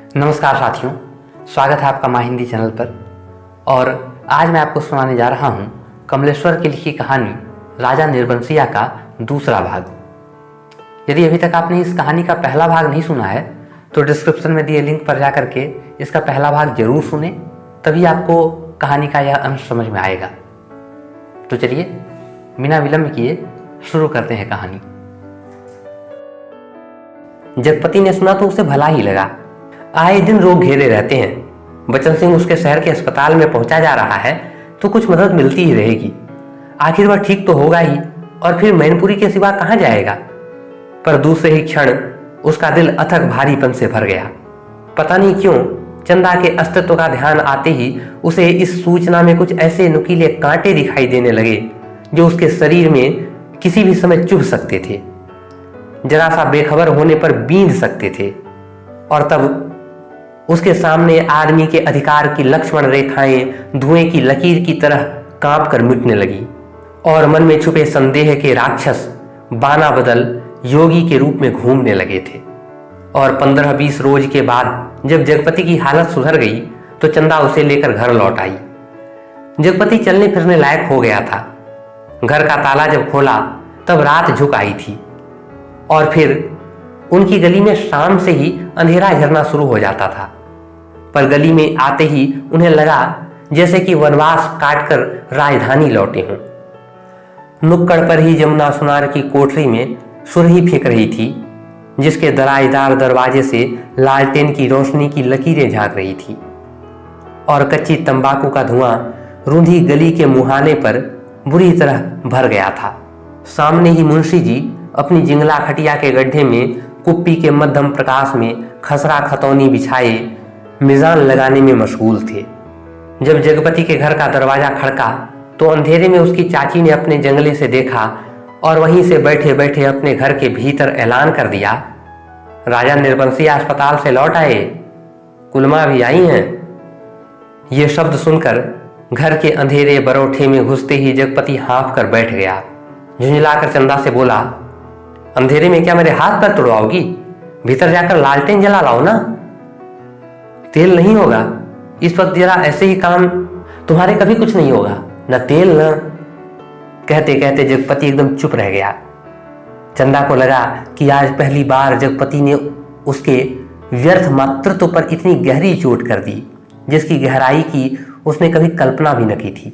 नमस्कार साथियों, स्वागत है आपका माँ हिंदी चैनल पर। और आज मैं आपको सुनाने जा रहा हूँ कमलेश्वर की लिखी कहानी राजा निर्बंसिया का दूसरा भाग। यदि अभी तक आपने इस कहानी का पहला भाग नहीं सुना है तो डिस्क्रिप्शन में दिए लिंक पर जाकर के इसका पहला भाग जरूर सुने, तभी आपको कहानी का यह अंश समझ में आएगा। तो चलिए बिना विलंब किए शुरू करते हैं कहानी। जगपति ने सुना तो उसे भला ही लगा। आए दिन रोग घेरे रहते हैं। बचन सिंह उसके शहर के अस्पताल में पहुंचा जा रहा है तो कुछ मदद मिलती ही रहेगी। आखिर वह ठीक तो होगा ही, और फिर मैनपुरी के सिवा कहां जाएगा। पर दूसरे ही क्षण उसका दिल अथक भारीपन से भर गया। पता नहीं क्यों चंदा के अस्तित्व का ध्यान आते ही उसे इस सूचना में कुछ ऐसे नुकीले कांटे दिखाई देने लगे जो उसके शरीर में किसी भी समय चुभ सकते थे, जरा सा बेखबर होने पर बींध सकते थे। और तब उसके सामने आर्मी के अधिकार की लक्ष्मण रेखाएं धुएं की लकीर की तरह कांप कर मिटने लगी, और मन में छुपे संदेह के राक्षस बाना बदल योगी के रूप में घूमने लगे थे। और 15-20 रोज के बाद जब जगपति की हालत सुधर गई तो चंदा उसे लेकर घर लौट आई। जगपति चलने फिरने लायक हो गया था। घर का ताला जब खोला तब रात झुक आई थी, और फिर उनकी गली में शाम से ही अंधेरा घेरना शुरू हो जाता था। पर गली में आते ही उन्हें लगा जैसे कि वनवास काटकर राजधानी लौटे हों। नुक्कड़ पर ही जमुना सुनार की कोठरी में सुरही फेंक रही थी, जिसके दराजदार दरवाजे से लालटेन की रोशनी की लकीरें झांक रही थी, और कच्ची तंबाकू का धुआं रूंधी गली के मुहाने पर बुरी तरह भर गया था। सामने ही मुंशी जी अपनी जिंगला खटिया के गड्ढे में कुप्पी के मध्यम प्रकाश में खसरा खतौनी बिछाए मिजान लगाने में मशगूल थे। जब जगपति के घर का दरवाजा खड़का तो अंधेरे में उसकी चाची ने अपने जंगले से देखा, और वहीं से बैठे बैठे अपने घर के भीतर ऐलान कर दिया, राजा निर्बंसिया अस्पताल से लौट आए, कुलमा भी आई हैं। ये शब्द सुनकर घर के अंधेरे बरोठे में घुसते ही जगपति हाँफ कर बैठ गया। झुंझलाकर चंदा से बोला, अंधेरे में क्या मेरे हाथ पैर तुड़वाओगी? भीतर जाकर लालटेन जला लाओ ना। तेल नहीं होगा इस वक्त, जरा ऐसे ही काम, तुम्हारे कभी कुछ नहीं होगा, न तेल न। कहते कहते जगपति एकदम चुप रह गया। चंदा को लगा कि आज पहली बार जगपति ने उसके व्यर्थ मातृत्व पर इतनी गहरी चोट कर दी, जिसकी गहराई की उसने कभी कल्पना भी न की थी।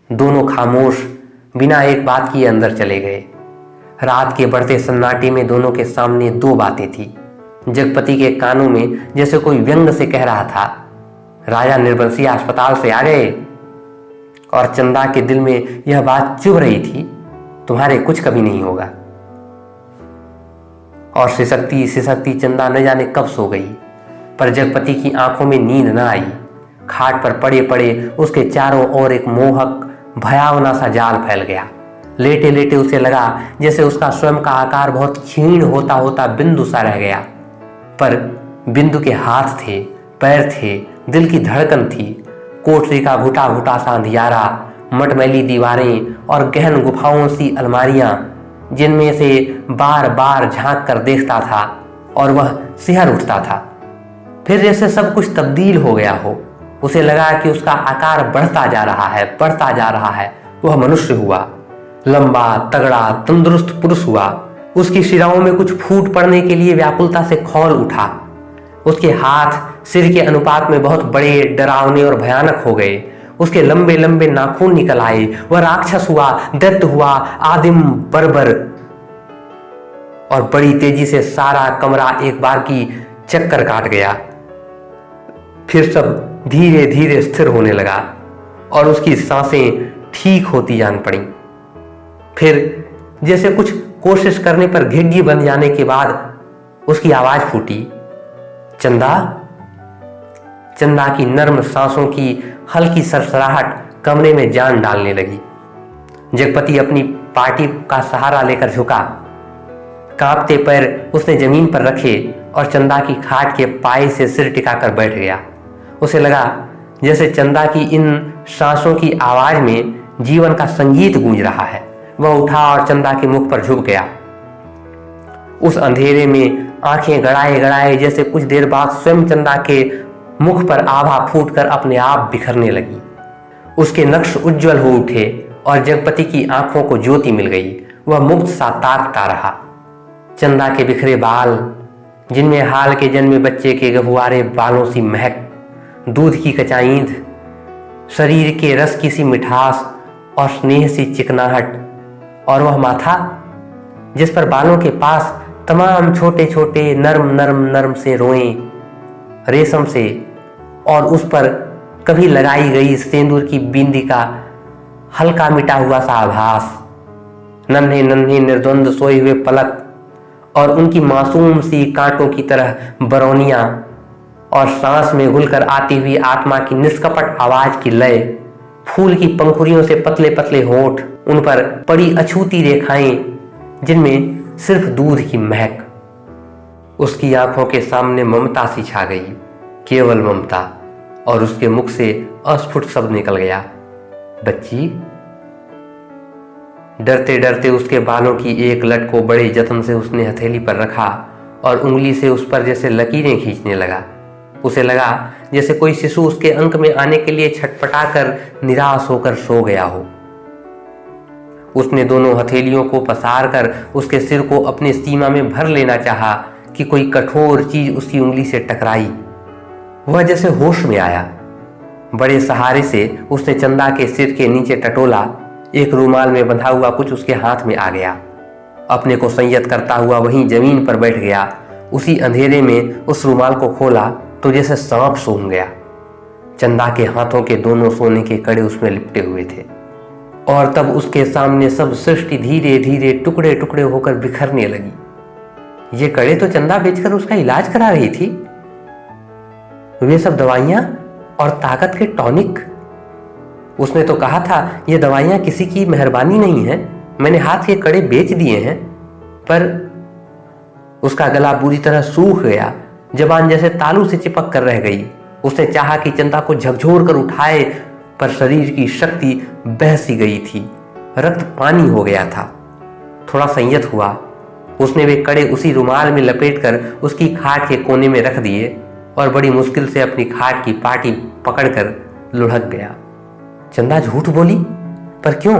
दोनों खामोश बिना एक बात किए अंदर चले गए। रात के बढ़ते सन्नाटे में दोनों के सामने दो बातें थी। जगपति के कानों में जैसे कोई व्यंग से कह रहा था, राजा निर्बंसिया अस्पताल से आ गए, और चंदा के दिल में यह बात चुभ रही थी, तुम्हारे कुछ कभी नहीं होगा। और सिसकती सिसकती चंदा न जाने कब सो गई, पर जगपति की आंखों में नींद न आई। खाट पर पड़े पड़े उसके चारों ओर एक मोहक भयावना सा जाल फैल गया। लेटे लेटे उसे लगा जैसे उसका स्वयं का आकार बहुत क्षीण होता होता बिंदु सा रह गया, पर बिंदु के हाथ थे, पैर थे, दिल की धड़कन थी। कोठरी का घुटा घुटा सा अंधियारा, मटमैली दीवारें और गहन गुफाओं सी अलमारियां, जिनमें से बार बार झांक कर देखता था और वह सिहर उठता था। फिर जैसे सब कुछ तब्दील हो गया हो। उसे लगा कि उसका आकार बढ़ता जा रहा है, बढ़ता जा रहा है। वह मनुष्य हुआ, लंबा तगड़ा तंदुरुस्त पुरुष हुआ। उसकी शिराओं में कुछ फूट पड़ने के लिए व्याकुलता से खौल उठा। उसके हाथ सिर के अनुपात में बहुत बड़े, डरावने और भयानक हो गए। उसके लंबे लंबे नाखून निकल आए। वह राक्षस हुआ, दैत्य हुआ, आदिम, बर्बर। और बड़ी तेजी से सारा कमरा एक बार की चक्कर काट गया। फिर सब धीरे धीरे स्थिर होने लगा और उसकी सांसें ठीक होती जान पड़ी। फिर जैसे कुछ कोशिश करने पर घिघी बन जाने के बाद उसकी आवाज फूटी, चंदा। चंदा की नर्म सांसों की हल्की सरसराहट कमरे में जान डालने लगी। जगपति अपनी पार्टी का सहारा लेकर झुका। कांपते पैर उसने जमीन पर रखे और चंदा की खाट के पाए से सिर टिकाकर बैठ गया। उसे लगा जैसे चंदा की इन सांसों की आवाज में जीवन का संगीत गूंज रहा है। वह उठा और चंदा के मुख पर झुक गया। उस अंधेरे में आंखें गड़ाए गड़ाए जैसे कुछ देर बाद स्वयं चंदा के मुख पर आभा फूटकर अपने आप बिखरने लगी। उसके नक्श उज्जवल हो उठे और जगपति की आंखों को ज्योति मिल गई। वह मुक्त सा ताकता रहा। चंदा के बिखरे बाल, जिनमें हाल के जन्मे बच्चे के गहुआरे बालों सी महक, दूध की कचाईंद, शरीर के रस की सी मिठास और स्नेह सी चिकनाहट, और वह माथा जिस पर बालों के पास तमाम छोटे छोटे नर्म नर्म नर्म से रोए रेशम से, और उस पर कभी लगाई गई सिंदूर की बिंदी का हल्का मिटा हुआ सा आभास, नन्हे नन्हे निर्द्वंद सोए हुए पलक और उनकी मासूम सी कांटों की तरह बरौनियां, और सांस में घुलकर आती हुई आत्मा की निष्कपट आवाज की लय, फूल की पंखुड़ियों से पतले पतले होंठ, उन पर पड़ी अछूती रेखाएं जिनमें सिर्फ दूध की महक। उसकी आंखों के सामने ममता सी छा गई, केवल ममता, और उसके मुख से अस्फुट शब्द निकल गया, बच्ची। डरते डरते उसके बालों की एक लट को बड़े जतन से उसने हथेली पर रखा और उंगली से उस पर जैसे लकीरें खींचने लगा। उसे लगा जैसे कोई शिशु उसके अंक में आने के लिए छटपटाकर निराश होकर सो गया हो। उसने दोनों हथेलियों को पसार कर उसके सिर को अपने सीमा में भर लेना चाहा कि कोई कठोर चीज उसकी उंगली से टकराई। वह जैसे होश में आया। बड़े सहारे से उसने चंदा के सिर के नीचे टटोला। एक रूमाल में बंधा हुआ कुछ उसके हाथ में आ गया। अपने को संयत करता हुआ वहीं जमीन पर बैठ गया। उसी अंधेरे में उस रूमाल को खोला तो जैसे सांप सूंघ गया। चंदा के हाथों के दोनों सोने के कड़े उसमें लिपटे हुए थे, और तब उसके सामने सब सृष्टि धीरे धीरे टुकड़े टुकड़े होकर बिखरने लगी। ये कड़े तो चंदा बेचकर उसका इलाज करा रही थी। वे सब दवाइयां और ताकत के टॉनिक। उसने तो कहा था ये दवाइयां किसी की मेहरबानी नहीं है, मैंने हाथ के कड़े बेच दिए हैं। पर उसका गला बुरी तरह सूख गया, जबान जैसे तालू से चिपक कर रह गई। उसने चाहा कि चंदा को झकझोर कर उठाए, पर शरीर की शक्ति बह सी गई थी। रक्त पानी हो गया था। थोड़ा संयत हुआ। उसने वे कड़े उसी रुमाल में लपेटकर उसकी खाट के कोने में रख दिए और बड़ी मुश्किल से अपनी खाट की पाटी पकड़कर लुढ़क गया। चंदा झूठ बोली, पर क्यों?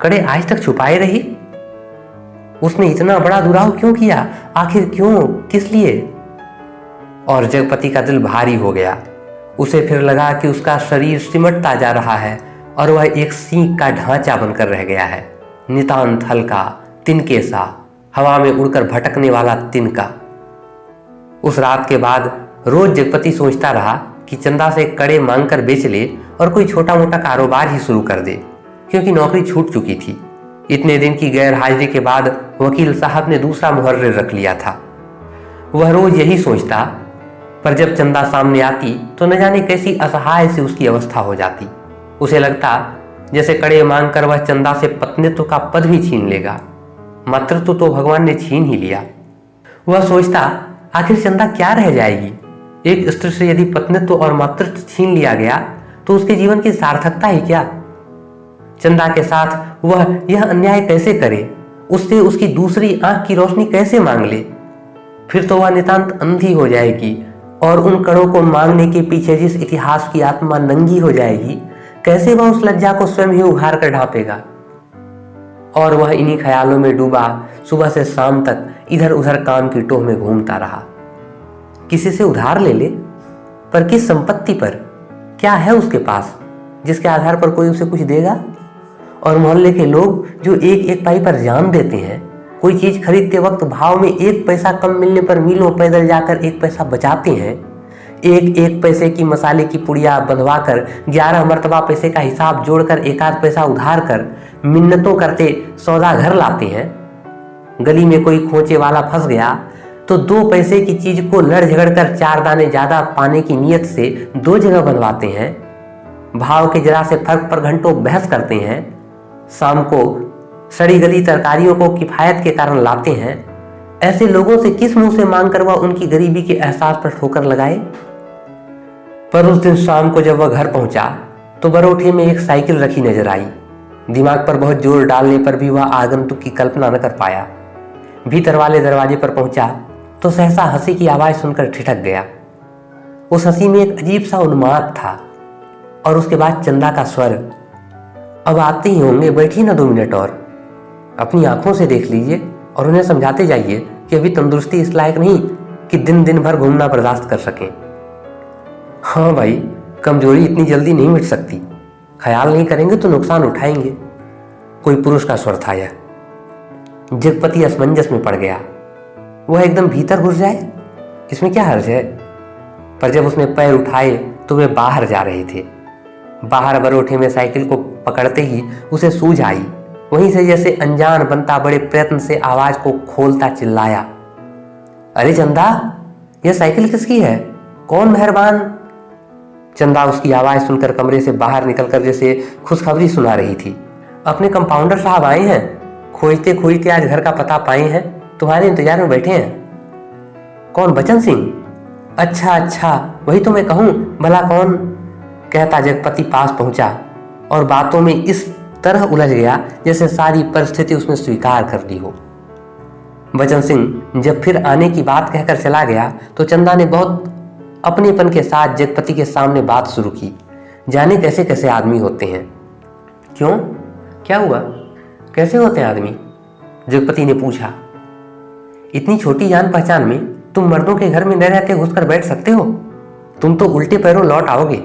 कड़े आज तक छुपाए रही। उसने इतना बड़ा दुराव क्यों किया? आखिर क्यों? किस लिए? और जगपति का दिल भारी हो गया। उसे फिर लगा कि उसका शरीर सिमटता जा रहा है और वह एक सींग का ढांचा बनकर रह गया है, नितांत हल्का, तिनके सा, हवा में उड़कर भटकने वाला तिनका। उस रात के बाद रोज जगपति सोचता रहा कि चंदा से कड़े मांगकर बेच ले और कोई छोटा मोटा कारोबार ही शुरू कर दे, क्योंकि नौकरी छूट चुकी थी। इतने दिन की गैर हाजिरी के बाद वकील साहब ने दूसरा मुहर्रिर रख लिया था। वह रोज यही सोचता, पर जब चंदा सामने आती तो न जाने कैसी असहाय से उसकी अवस्था हो जाती। उसे लगता जैसे कड़े मांगकर वह चंदा से पत्नीत्व का पद भी छीन लेगा। मातृत्व तो भगवान ने छीन ही लिया। वह सोचता, आखिर चंदा क्या रह जाएगी? एक स्त्री से यदि पत्नीत्व और मातृत्व छीन लिया गया तो उसके जीवन की सार्थकता ही क्या? चंदा के साथ वह यह अन्याय कैसे करे? उससे उसकी दूसरी आंख की रोशनी कैसे मांग ले? फिर तो वह नितांत अंधी हो जाएगी और उन कड़ों को मांगने के पीछे जिस इतिहास की आत्मा नंगी हो जाएगी, कैसे वह उस लज्जा को स्वयं ही उघार कर ढांपेगा? और वह इन्हीं ख्यालों में डूबा सुबह से शाम तक इधर उधर काम की टोह में घूमता रहा। किसी से उधार ले ले, पर किस संपत्ति पर? क्या है उसके पास जिसके आधार पर कोई उसे कुछ देगा? और मोहल्ले के लोग जो एक एक पाई पर जान देते हैं, कोई चीज खरीदते वक्त भाव में 1 पैसा कम मिलने पर मीलों पैदल जाकर 1 पैसा बचाते हैं। 1 पैसे की मसाले की पुड़िया बंधवा कर 11 मर्तबा पैसे का हिसाब जोड़कर 1 आध पैसा उधार कर मिन्नतों करते सौदा घर लाते हैं। गली में कोई खोचे वाला फंस गया तो 2 पैसे की चीज को लड़ झगड़ कर 4 दाने ज्यादा पाने की नीयत से 2 जगह बनवाते हैं। भाव के जरा से फर्क पर घंटों बहस करते हैं। शाम को सड़ी गली तरकारियों को किफायत के कारण लाते हैं। ऐसे लोगों से किस मुंह से मांग कर वह उनकी गरीबी के एहसास पर ठोकर लगाए? पर उस दिन शाम को जब वह घर पहुंचा तो बरोठे में एक साइकिल रखी नजर आई। दिमाग पर बहुत जोर डालने पर भी वह आगंतुक की कल्पना न कर पाया। भीतर वाले दरवाजे पर पहुंचा तो सहसा हंसी की आवाज सुनकर ठिठक गया। उस हंसी में एक अजीब सा उन्माद था। और उसके बाद चंदा का स्वर, अब आते ही होंगे, बैठिए ना 2 मिनट और, अपनी आंखों से देख लीजिए और उन्हें समझाते जाइए कि अभी तंदुरुस्ती इस लायक नहीं कि दिन दिन भर घूमना बर्दाश्त कर सकें। हाँ भाई, कमजोरी इतनी जल्दी नहीं मिट सकती, ख्याल नहीं करेंगे तो नुकसान उठाएंगे। कोई पुरुष का स्वर था यह। जगपति असमंजस में पड़ गया। वह एकदम भीतर घुस जाए, इसमें क्या हर्ज है? पर जब उसने पैर उठाए तो वे बाहर जा रहे थे। बाहर बरोठे में साइकिल को पकड़ते ही उसे सूझ आई। वहीं से जैसे अनजान बनता बड़े प्रयत्न से आवाज को खोलता चिल्लाया, अरे चंदा, यह साइकिल किसकी है? कौन मेहरबान? चंदा उसकी आवाज सुनकर कमरे से बाहर निकलकर जैसे खुशखबरी सुना रही थी। अपने कंपाउंडर साहब आए हैं, खोजते खोजते आज घर का पता पाए हैं, तुम्हारे इंतजार में बैठे हैं। कौन? बचन सिंह? अच्छा अच्छा, वही तो मैं कहूं, भला कौन? कहता जगपति पास पहुंचा और बातों में इस तरह उलझ गया जैसे सारी परिस्थिति उसने स्वीकार कर ली हो। बचन सिंह जब फिर आने की बात कहकर चला गया तो चंदा ने बहुत अपनेपन के साथ जगपति के सामने बात शुरू की। जाने कैसे कैसे आदमी होते हैं। क्यों, क्या हुआ? कैसे होते हैं आदमी? जगपति ने पूछा। इतनी छोटी जान पहचान में तुम मर्दों के घर में न रहते घुसकर बैठ सकते हो? तुम तो उल्टे पैरों लौट आओगे।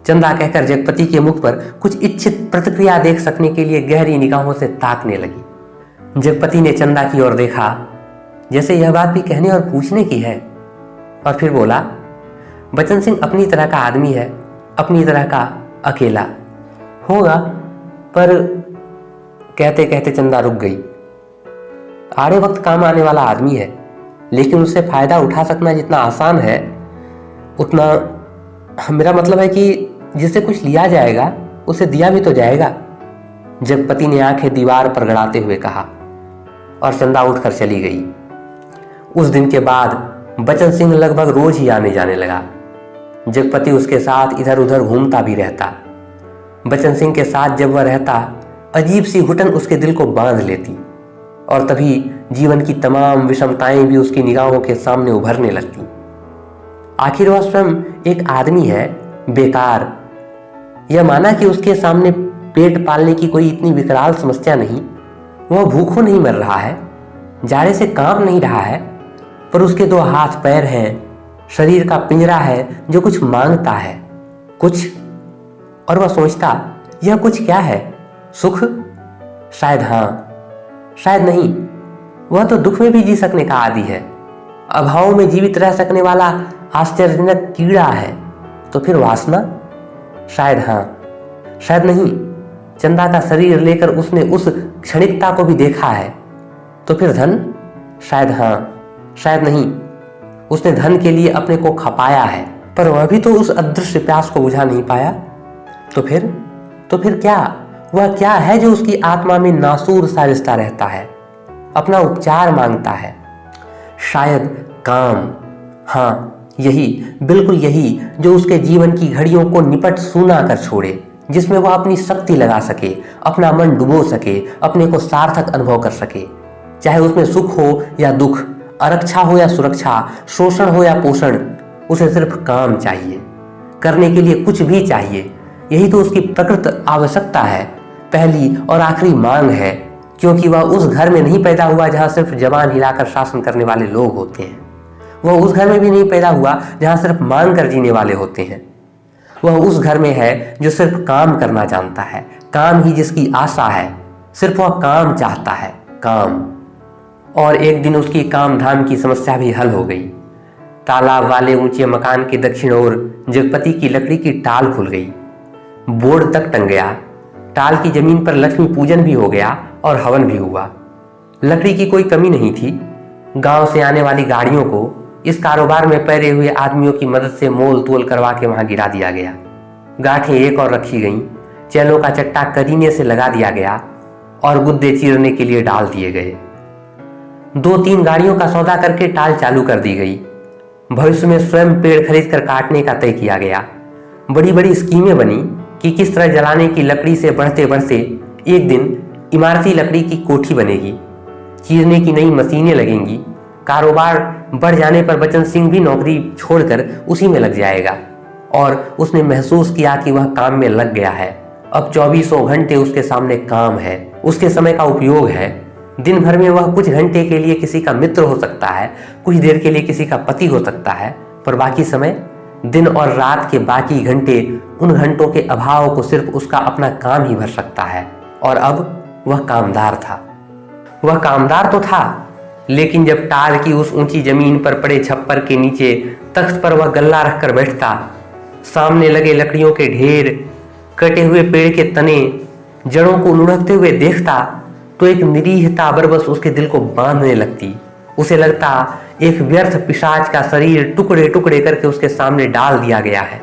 चंदा कहकर जगपति के मुख पर कुछ इच्छित प्रतिक्रिया देख सकने के लिए गहरी निगाहों से ताकने लगी। जगपति ने चंदा की ओर देखा, जैसे यह बात भी कहने और पूछने की है, और फिर बोला, बचन सिंह अपनी तरह का आदमी है, अपनी तरह का अकेला होगा, पर कहते कहते चंदा रुक गई। आड़े वक्त काम आने वाला आदमी है, लेकिन उससे फायदा उठा सकना जितना आसान है उतना, मेरा मतलब है कि जिससे कुछ लिया जाएगा उसे दिया भी तो जाएगा। जगपति ने आंखें दीवार पर गड़ाते हुए कहा और चंदा उठकर चली गई। उस दिन के बाद बचन सिंह लगभग रोज ही आने जाने लगा। जगपति उसके साथ इधर उधर घूमता भी रहता। बचन सिंह के साथ जब वह रहता, अजीब सी घुटन उसके दिल को बांध लेती और तभी जीवन की तमाम विषमताएं भी उसकी निगाहों के सामने उभरने लगती। आखिर वह स्वयं एक आदमी है, बेकार। यह माना कि उसके सामने पेट पालने की कोई इतनी विकराल समस्या नहीं, वह भूखों नहीं मर रहा है, जाड़े से कांप नहीं रहा है, पर उसके 2 हाथ पैर हैं, शरीर का पिंजरा है जो कुछ मांगता है, कुछ। और वह सोचता, यह कुछ क्या है? सुख? शायद हाँ, शायद नहीं। वह तो दुख में भी जी सकने का आदी है, अभाव में जीवित रह सकने वाला आश्चर्यजनक कीड़ा है। तो फिर वासना? शायद हाँ, शायद नहीं। चंदा का शरीर लेकर उसने उस क्षणिकता को भी देखा है। तो फिर धन? शायद हाँ, शायद नहीं। उसने धन के लिए अपने को खपाया है, पर वह भी तो उस अदृश्य प्यास को बुझा नहीं पाया। तो फिर क्या? वह क्या है जो उसकी आत्मा में नासूर सा रिश्ता रहता है, अपना उपचार मांगता है? शायद काम। हाँ, यही, बिल्कुल यही, जो उसके जीवन की घड़ियों को निपट सूना कर छोड़े, जिसमें वह अपनी शक्ति लगा सके, अपना मन डुबो सके, अपने को सार्थक अनुभव कर सके। चाहे उसमें सुख हो या दुख, आरक्षा हो या सुरक्षा, शोषण हो या पोषण, उसे सिर्फ काम चाहिए, करने के लिए कुछ भी चाहिए। यही तो उसकी प्रकृत आवश्यकता है, पहली और आखिरी मांग है, क्योंकि वह उस घर में नहीं पैदा हुआ जहां सिर्फ जबान हिलाकर शासन करने वाले लोग होते हैं। वह उस घर में भी नहीं पैदा हुआ जहां सिर्फ मांग कर जीने वाले होते हैं। वह उस घर में है जो सिर्फ काम करना जानता है, काम ही जिसकी आशा है, सिर्फ वह काम चाहता है, काम। और एक दिन उसकी काम धाम की समस्या भी हल हो गई। तालाब वाले ऊंचे मकान के दक्षिण ओर जगपति की लकड़ी की टाल खुल गई, बोर्ड तक टंग गया। टाल की जमीन पर लक्ष्मी पूजन भी हो गया और हवन भी हुआ। लकड़ी की कोई कमी नहीं थी। गांव से आने वाली गाड़ियों को इस कारोबार में पैरे हुए आदमियों की मदद से मोल तोल करवा के वहां गिरा दिया गया। गांठें एक और रखी गईं, चैलों का चट्टा करीने से लगा दिया गया और गुद्दे चीरने के लिए डाल दिए गए। 2-3 गाड़ियों का सौदा करके टाल चालू कर दी गई। भविष्य में स्वयं पेड़ खरीद कर काटने का तय किया गया। बड़ी बड़ी स्कीमें बनी कि किस तरह जलाने की लकड़ी से बढ़ते बढ़ते एक दिन इमारती लकड़ी की कोठी बनेगी, चीरने की नई मशीनें लगेंगी, कारोबार बढ़ जाने पर बचन सिंह भी नौकरी छोड़कर उसी में लग जाएगा। और उसने महसूस किया कि वह काम में लग गया है। अब 24 घंटे उसके सामने काम है, उसके समय का उपयोग है। दिन भर में वह कुछ घंटे के लिए किसी का मित्र हो सकता है, कुछ देर के लिए किसी का पति हो सकता है, पर बाकी समय, दिन और रात के बाकी घंटे, उन घंटों के अभाव को सिर्फ उसका अपना काम ही भर सकता है। और अब वह कामदार था। वह कामदार तो था, लेकिन जब टाल की उस ऊंची जमीन पर पड़े छप्पर के नीचे तख्त पर वह गल्ला रखकर बैठता, सामने लगे लकड़ियों के ढेर, कटे हुए पेड़ के तने, जड़ों को लुढ़कते हुए देखता, तो एक निरीहता बरबस उसके दिल को बांधने लगती। उसे लगता एक व्यर्थ पिशाच का शरीर टुकड़े टुकड़े करके उसके सामने डाल दिया गया है।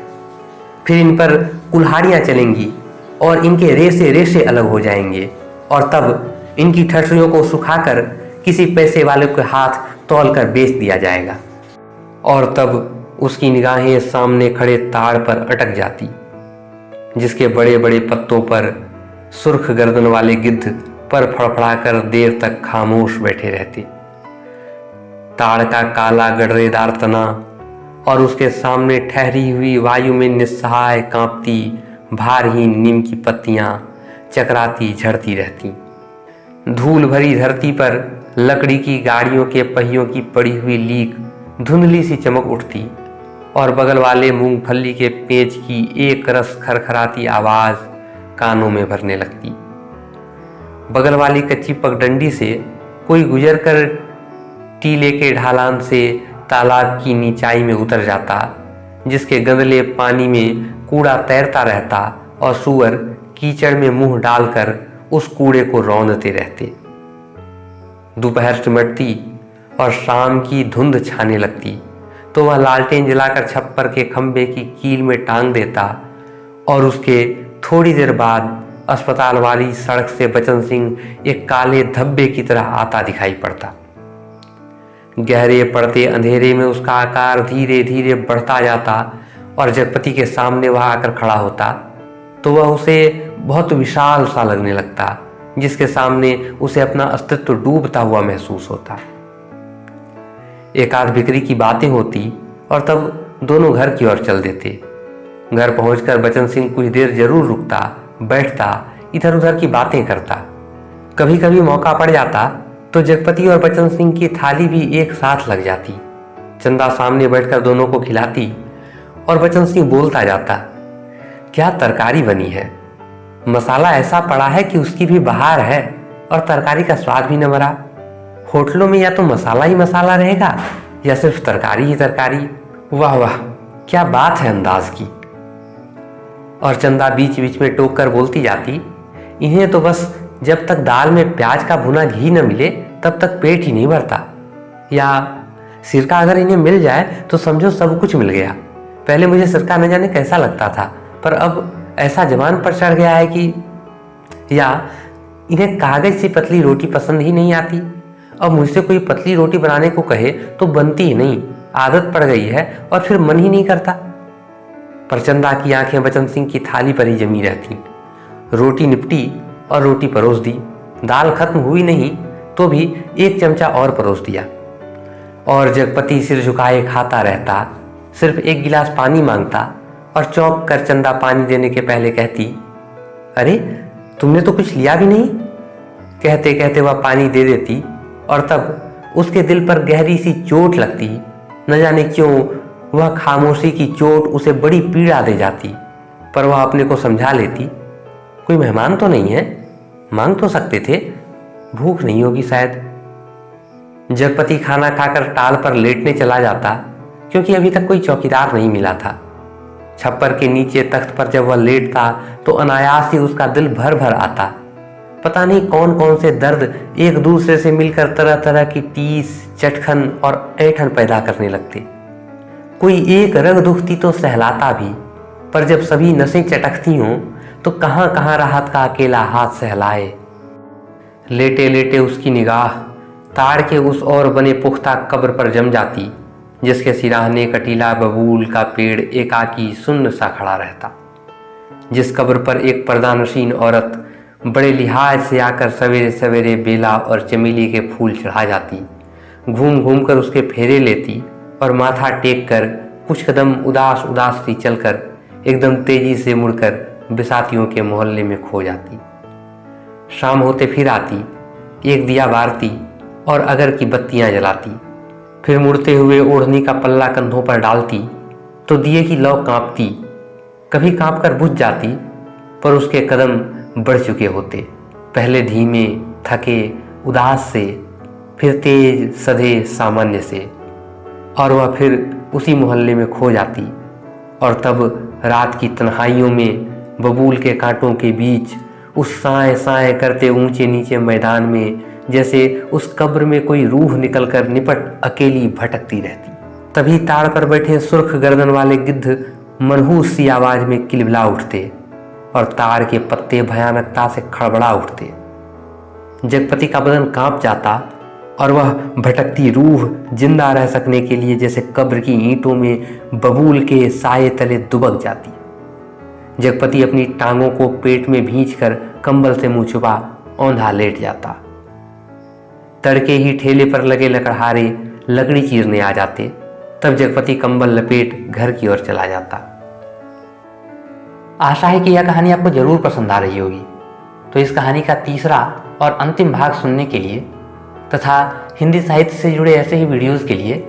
फिर इन पर कुल्हाड़ियां चलेंगी और इनके रेशे रेशे अलग हो जाएंगे, और तब इनकी ठठरियों को सुखाकर किसी पैसे वाले के हाथ तौल कर बेच दिया जाएगा। और तब उसकी निगाहें सामने खड़े ताड़ पर अटक जाती, जिसके बड़े बड़े पत्तों पर सुर्ख गर्दन वाले गिद्ध पर फड़फड़ाकर देर तक खामोश बैठे रहते। ताड़ का काला गडरेदार तना और उसके सामने ठहरी हुई वायु में निस्सहाय कांपती भारहीन नीम की पत्तियां चकराती झड़ती रहती। धूल भरी धरती पर लकड़ी की गाड़ियों के पहियों की पड़ी हुई लीक धुंधली सी चमक उठती, और बगल वाले मूंगफली के पेंच की एक रस खरखराती आवाज कानों में भरने लगती। बगल वाली कच्ची पगडंडी से कोई गुजरकर टीले के ढालान से तालाब की नीचाई में उतर जाता, जिसके गंदले पानी में कूड़ा तैरता रहता और सूअर कीचड़ में मुंह डालकर उस कूड़े को रौंदते रहते। दोपहर सिमटती और शाम की धुंध छाने लगती, तो वह लालटेन जलाकर छप्पर के खंभे की कील में टांग देता, और उसके थोड़ी देर बाद अस्पताल वाली सड़क से बचन सिंह एक काले धब्बे की तरह आता दिखाई पड़ता। गहरे पड़ते अंधेरे में उसका आकार धीरे धीरे बढ़ता जाता, और जगपति के सामने वह आकर खड़ा होता तो वह उसे बहुत विशाल सा लगने लगता, जिसके सामने उसे अपना अस्तित्व डूबता हुआ महसूस होता। एक आध बिक्री की बातें होती, और तब दोनों घर की ओर चल देते। घर पहुंचकर बचन सिंह कुछ देर जरूर रुकता, बैठता, इधर उधर की बातें करता। कभी कभी मौका पड़ जाता तो जगपति और बचन सिंह की थाली भी एक साथ लग जाती। चंदा सामने बैठकर दोनों को खिलाती, और बचन सिंह बोलता जाता, क्या तरकारी बनी है, मसाला ऐसा पड़ा है कि उसकी भी बहार है, और तरकारी का स्वाद भी न मरा। होटलों में या तो मसाला ही मसाला रहेगा या सिर्फ तरकारी ही तरकारी। वाह वाह, क्या बात है अंदाज की। और चंदा बीच बीच में टोक कर बोलती जाती, इन्हें तो बस जब तक दाल में प्याज का भुना घी न मिले तब तक पेट ही नहीं भरता, या सिरका अगर इन्हें मिल जाए तो समझो सब कुछ मिल गया। पहले मुझे सिरका न जाने कैसा लगता था, पर अब ऐसा जबान पर चढ़ गया है कि, या इन्हें कागज से पतली रोटी पसंद ही नहीं आती। अब मुझसे कोई पतली रोटी बनाने को कहे तो बनती ही नहीं, आदत पड़ गई है और फिर मन ही नहीं करता। पर चंदा की आंखें बचन सिंह की थाली पर ही जमी रहती। रोटी निपटी और रोटी परोस दी। दाल खत्म हुई नहीं तो भी एक चमचा और परोस दिया, और जगपति सिर झुकाए खाता रहता, सिर्फ एक गिलास पानी मांगता, और चौंक कर चंदा पानी देने के पहले कहती, अरे तुमने तो कुछ लिया भी नहीं। कहते कहते वह पानी दे देती, और तब उसके दिल पर गहरी सी चोट लगती। न जाने क्यों वह खामोशी की चोट उसे बड़ी पीड़ा दे जाती, पर वह अपने को समझा लेती, कोई मेहमान तो नहीं है, मांग तो सकते थे, भूख नहीं होगी शायद। जगपति खाना खाकर टाल पर लेटने चला जाता, क्योंकि अभी तक कोई चौकीदार नहीं मिला था। छप्पर के नीचे तख्त पर जब वह लेटता तो अनायास ही उसका दिल भर भर आता। पता नहीं कौन कौन से दर्द एक दूसरे से मिलकर तरह तरह की टीस, चटखन और ऐंठन पैदा करने लगते। कोई एक रग दुखती तो सहलाता भी, पर जब सभी नसें चटकती हों तो कहां कहां राहत का अकेला हाथ सहलाए। लेटे लेटे उसकी निगाह ताड़ के उस और बने पुख्ता कब्र पर जम जाती, जिसके सिराहने कटीला बबूल का पेड़ एकाकी सुन्न सा खड़ा रहता। जिस कब्र पर एक पर्दानशीन औरत बड़े लिहाज से आकर सवेरे सवेरे बेला और चमेली के फूल चढ़ा जाती, घूम घूम कर उसके फेरे लेती और माथा टेक कर कुछ कदम उदास उदास सी चलकर एकदम तेजी से मुड़कर बिसातियों के मोहल्ले में खो जाती। शाम होते फिर आती, एक दिया बारती और अगर की बत्तियां जलाती, फिर मुड़ते हुए ओढ़नी का पल्ला कंधों पर डालती तो दिए की लौ कांपती, कभी कांप कर बुझ जाती, पर उसके कदम बढ़ चुके होते, पहले धीमे, थके, उदास से, फिर तेज, सधे, सामान्य से, और वह फिर उसी मोहल्ले में खो जाती। और तब रात की तन्हाइयों में बबूल के कांटों के बीच उस साए साए करते ऊंचे नीचे मैदान में जैसे उस कब्र में कोई रूह निकलकर निपट अकेली भटकती रहती। तभी ताड़ पर बैठे सुर्ख गर्दन वाले गिद्ध मनहूस सी आवाज में किलबिला उठते और ताड़ के पत्ते भयानकता से खड़बड़ा उठते। जगपति का बदन कांप जाता और वह भटकती रूह जिंदा रह सकने के लिए जैसे कब्र की ईंटों में बबूल के साये तले दुबक जाती। जगपति अपनी टांगों को पेट में भींचकर कंबल से मुंह छुपा औंधा लेट जाता। तड़के ही ठेले पर लगे लकड़हारे लकड़ी चीरने आ जाते, तब जगपति कंबल लपेट घर की ओर चला जाता। आशा है कि यह कहानी आपको जरूर पसंद आ रही होगी। तो इस कहानी का तीसरा और अंतिम भाग सुनने के लिए तथा हिंदी साहित्य से जुड़े ऐसे ही वीडियोस के लिए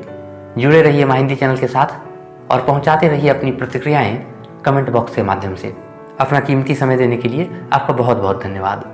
जुड़े रहिए माँ हिंदी चैनल के साथ और पहुंचाते रहिए अपनी प्रतिक्रियाएं कमेंट बॉक्स के माध्यम से। अपना कीमती समय देने के लिए आपका बहुत बहुत धन्यवाद।